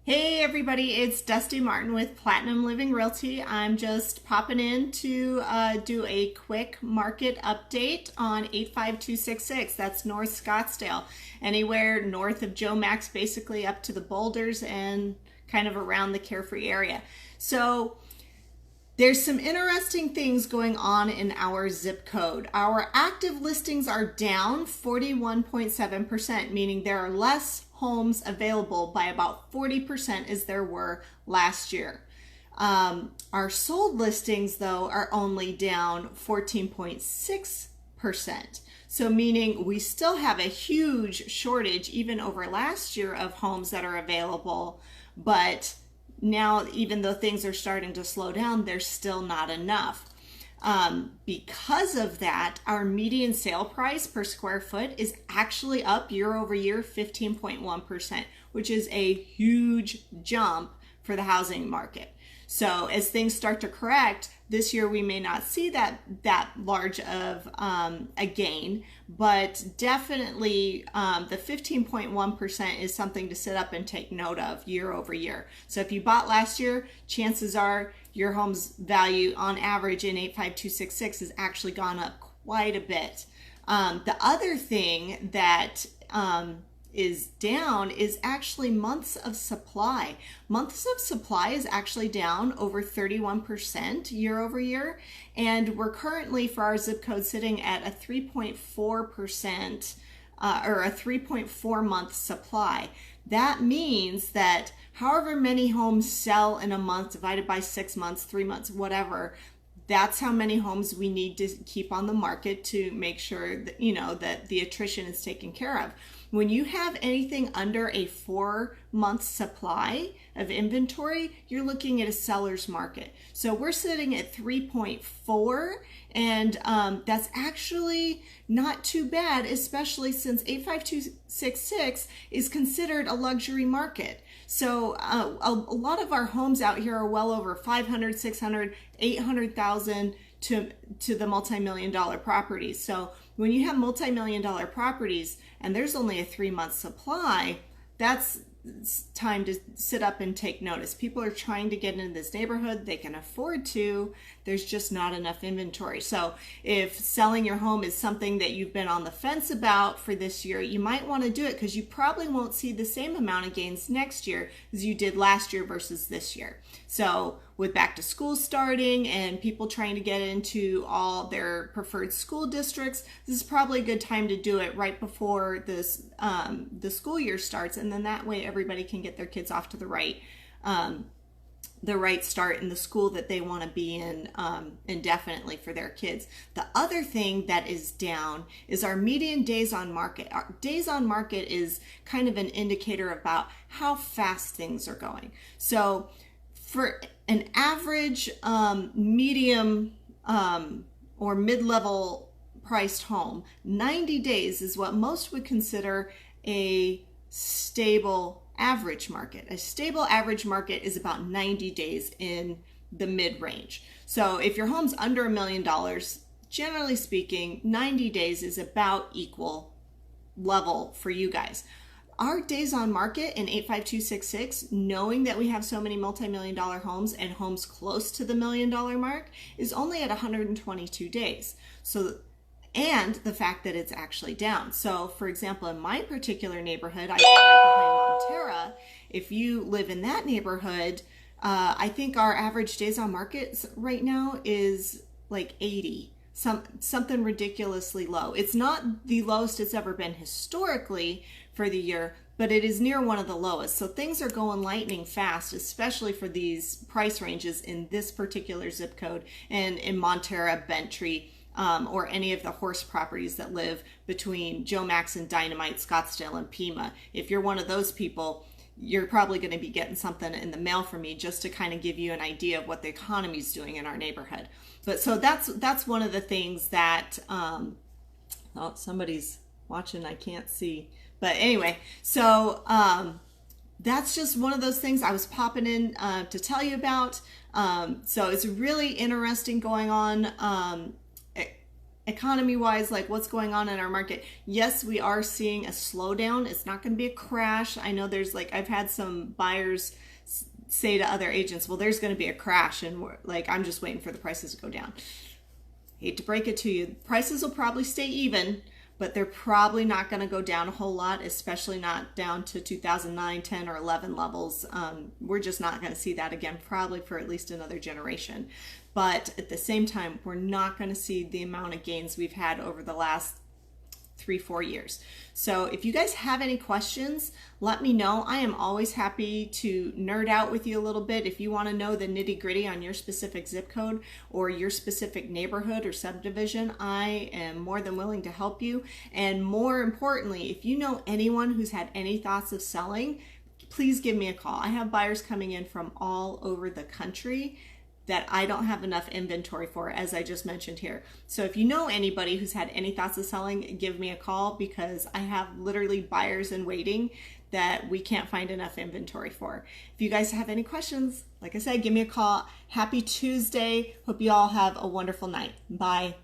Hey everybody, it's Dusty Martin with Platinum Living Realty. I'm just popping in to do a quick market update on 85266. That's North Scottsdale. Anywhere north of Joe Max, basically up to the Boulders and kind of around the Carefree area. So there's some interesting things going on in our zip code. Our active listings are down 41.7%, meaning there are less homes available by about 40% as there were last year. Our sold listings, though, are only down 14.6%. So meaning we still have a huge shortage, even over last year, of homes that are available, but now, even though things are starting to slow down, there's still not enough. Because of that, our median sale price per square foot is actually up year over year 15.1%, which is a huge jump for the housing market. So as things start to correct, this year we may not see that large of a gain, but definitely the 15.1% is something to sit up and take note of year over year. So if you bought last year, chances are your home's value on average in 85266 has actually gone up quite a bit. The other thing that is down is actually months of supply. Months of supply is actually down over 31% year over year. And we're currently, for our zip code, sitting at a 3.4% or a 3.4 month supply. That means that however many homes sell in a month divided by 6 months, 3 months, whatever, that's how many homes we need to keep on the market to make sure that, that the attrition is taken care of. When you have anything under a 4-month supply of inventory, you're looking at a seller's market. So we're sitting at 3.4, and that's actually not too bad, especially since 85266 is considered a luxury market. So a lot of our homes out here are well over 500, 600, 800,000 to the multi-million dollar properties. So when you have multi-million dollar properties and there's only a 3-month supply, that's time to sit up and take notice. People are trying to get into this neighborhood. They can afford to. There's just not enough inventory. So if selling your home is something that you've been on the fence about for this year, you might want to do it because you probably won't see the same amount of gains next year as you did last year versus this year. So with back to school starting and people trying to get into all their preferred school districts, this is probably a good time to do it right before this the school year starts, and then that way everybody can get their kids off to the right start in the school that they want to be in indefinitely for their kids. The other thing that is down is our median days on market. Our days on market is kind of an indicator about how fast things are going. So for an average medium or mid-level priced home, 90 days is what most would consider a stable average market. A stable average market is about 90 days in the mid-range. So if your home's under $1 million, generally speaking, 90 days is about equal level for you guys. Our days on market in 85266, knowing that we have so many multi-million dollar homes and homes close to the $1 million mark, is only at 122 days. So, and the fact that it's actually down. So for example, in my particular neighborhood, I live right behind Montera. If you live in that neighborhood, I think our average days on market right now is like 80. Something ridiculously low. It's not the lowest it's ever been historically for the year, but it is near one of the lowest. So things are going lightning fast, especially for these price ranges in this particular zip code and in Montera, Bentry, or any of the horse properties that live between Joe Max and Dynamite, Scottsdale and Pima. If you're one of those people, you're probably going to be getting something in the mail from me just to kind of give you an idea of what the economy is doing in our neighborhood. But so that's one of the things that oh, somebody's watching, I can't see. But anyway, so that's just one of those things I was popping in to tell you about. So it's really interesting going on economy wise, like what's going on in our market, yes, we are seeing a slowdown. It's not going to be a crash. I know there's like, I've had some buyers say to other agents, well, there's going to be a crash, and we're like, I'm just waiting for the prices to go down. Hate to break it to you, prices will probably stay even, but they're probably not going to go down a whole lot, especially not down to 2009, 10, or 11 levels. We're just not going to see that again, probably for at least another generation. But at the same time, we're not going to see the amount of gains we've had over the last 3-4 years. So if you guys have any questions, let me know. I am always happy to nerd out with you a little bit. If you want to know the nitty gritty on your specific zip code or your specific neighborhood or subdivision, I am more than willing to help you. And more importantly, if you know anyone who's had any thoughts of selling, please give me a call. I have buyers coming in from all over the country that I don't have enough inventory for, as I just mentioned here. So if you know anybody who's had any thoughts of selling, give me a call, because I have literally buyers in waiting that we can't find enough inventory for. If you guys have any questions, like I said, give me a call. Happy Tuesday. Hope you all have a wonderful night. Bye.